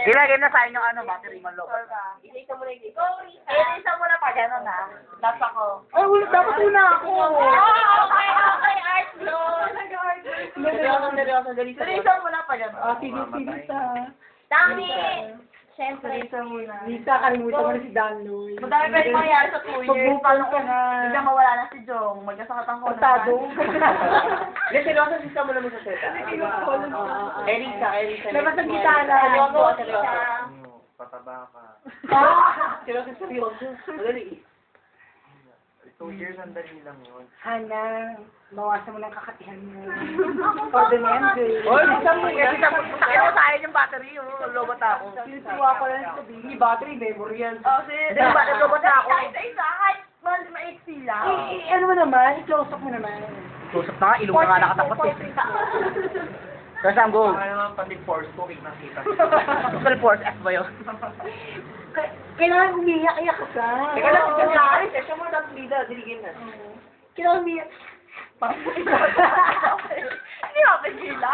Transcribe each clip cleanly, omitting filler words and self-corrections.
Ilagay na sa inyo ano, battery man low. Ilisa mo na yung ilisa mo na pa, gano'n na. Nasa ko. Ay, wala, dapat una ako. Okay, art flow. Seryoso. Ilisa mo na pa, gano'n. Sige, sa. Dami! Siyempre. Lisa, kalimutan mo na si Danoy. Madami pa rin mangyari sa 2 years. Pagbukal ka na. Biglang mawala na si Jong. Magkasakatan ko. Pasado. Seryoso, sisa mo na mo sa seta. Elisa. Labas ang gitara. Seryoso. Pataba ka. Seryoso. Madali. 2 years, ang dali lang yun. Hana, bawasan mo ng kakatihan mo. Ordinary. Oy, isa mo. Sakit mo sa akin yung battery. Lobot ako. Tinutuwa ko lang sabihin. Hindi battery, memory yan. Hindi, lobot ako. Isa, kahit maiksi lang. Ano mo naman? I-close up mo naman. Tusok na nga, ilong na nga nakatapos eh. First time go. Baka naman pati force ko, nakita. Full force F ba yun? Kailangan umiyak-iyak ka. Teka lang, ito na alis. Siya mo lang bida, diligin na. Kailangan umiyak. Hindi ako pagila.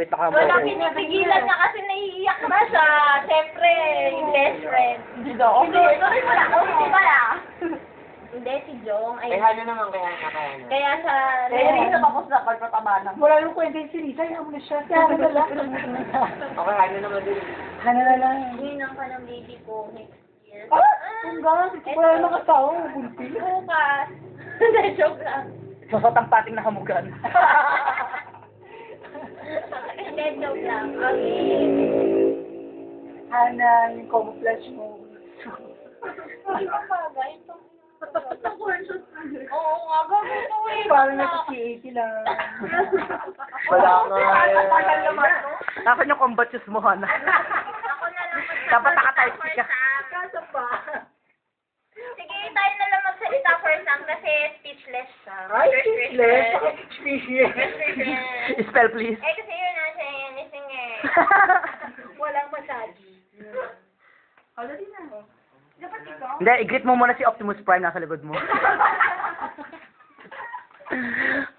Wait na ka mo. Wala, pinipigilan niya kasi naiiyak na siya. Siyempre, yung best friend. Hindi daw. Sorry pala. Hindi pala. Hindi, si Jong. Kaya na naman, kaya na. Kaya siya... Kaya rin sa tapos na pagpatabanan. Wala yung kwenta yung si Lisa, ayaw mo na siya. Kaya na lang. Okay, ano naman din. Hana na lang. Hinang ka ng baby ko next year. Ang gano'n, wala yung mga tao. Bulpi. Bukas. Hindi, joke lang. Susot ang pating nakamugan. Hindi, joke lang. Okay. Hana, yung camouflage mo. Hindi ba bagay? Oo nga, gagawin ko eh. Parang nasa-CAT lang. Wala nga. Tagal naman, no? Nasaan yung combat shoes mo, Hana? Ako na lang Dapat naka-type ka. Kaso pa. Sige, tayo na lang magsalita first time kasi speechless siya. Ay, speechless. Speechless. Spell please. Eh, kasi yun na siya yun, ising eh. Walang massage. Hala din na. Dapat ikaw. Hindi, i-greet mo muna si Optimus Prime nasa likod mo.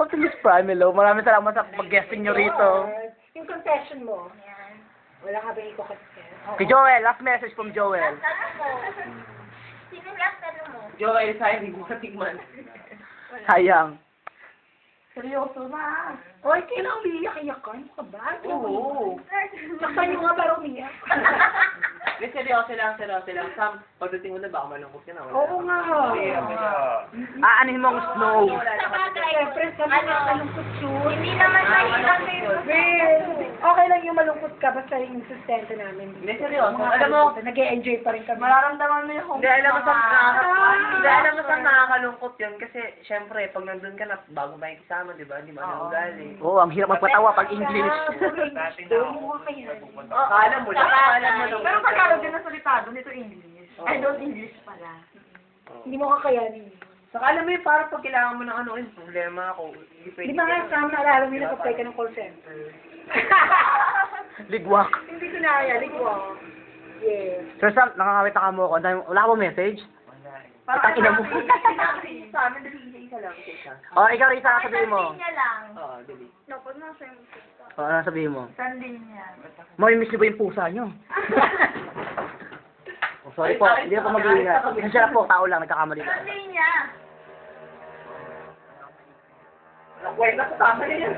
Optimus Prime, hello. Maraming salamat sa pag-guesting nyo rito. Yung confession mo. Yan. Wala ka ba iko-confess? Kay Joel, last message from Joel. Last tanong mo. Sino yung last tanong mo? Joel, sayang, hindi mo katikman. Sayang. Seryoso na. Oy, kailangan umiyak-iyak ka. Ano ka ba? Oo. Saksan nyo nga para umiyak. Hindi, seryoso lang. Sam, pagdating mo na, baka malungkot ka na. Oo nga. Aanin mo ang snow. Siyempre, kami malungkot yun. Hindi naman mahirap yung... Okay lang yung malungkot ka, basta yung sustento namin. Hindi, seryoso. Mga Alam mo, nag-e-enjoy pa rin kami. Mararamdaman mo yung hindi, alam mo sa nakakalungkot yun. Kasi, syempre, pag nandun ka na, bago makikisama, di ba? Hindi mo alam ugali. Oo, ang hirap magpatawa pag English. Akala mo lang. Pero Tagalog din na salitado, nito English. I don't English pala. Hindi mo kakayanin. Saka alam mo yun, parang pag kailangan mo ng ano, yung problema ako. Hindi pwede. Di ba nga, Sam, naalala mo yung nag-apply ka ng call center? Ligwak. Hindi ko naya, ligwa. Yes. Sir Sam, nakakawit na ka mo ako. Wala ka mo message? Ang ina mo. Sa amin, dali isa lang. Isa. Oh, ikaw rin isa sabihin mo. Sandin niya lang. Oo, dali. No, pag nasa yung musika. Oh, ano sabihin mo? Sandin niya. Mamimiss niyo ba yung pusa niyo? Oh, sorry po, hindi ako mag-iingat. Kasi siya po, tao lang, nagkakamali lang. Sandin niya. Wait, nasa tama niya.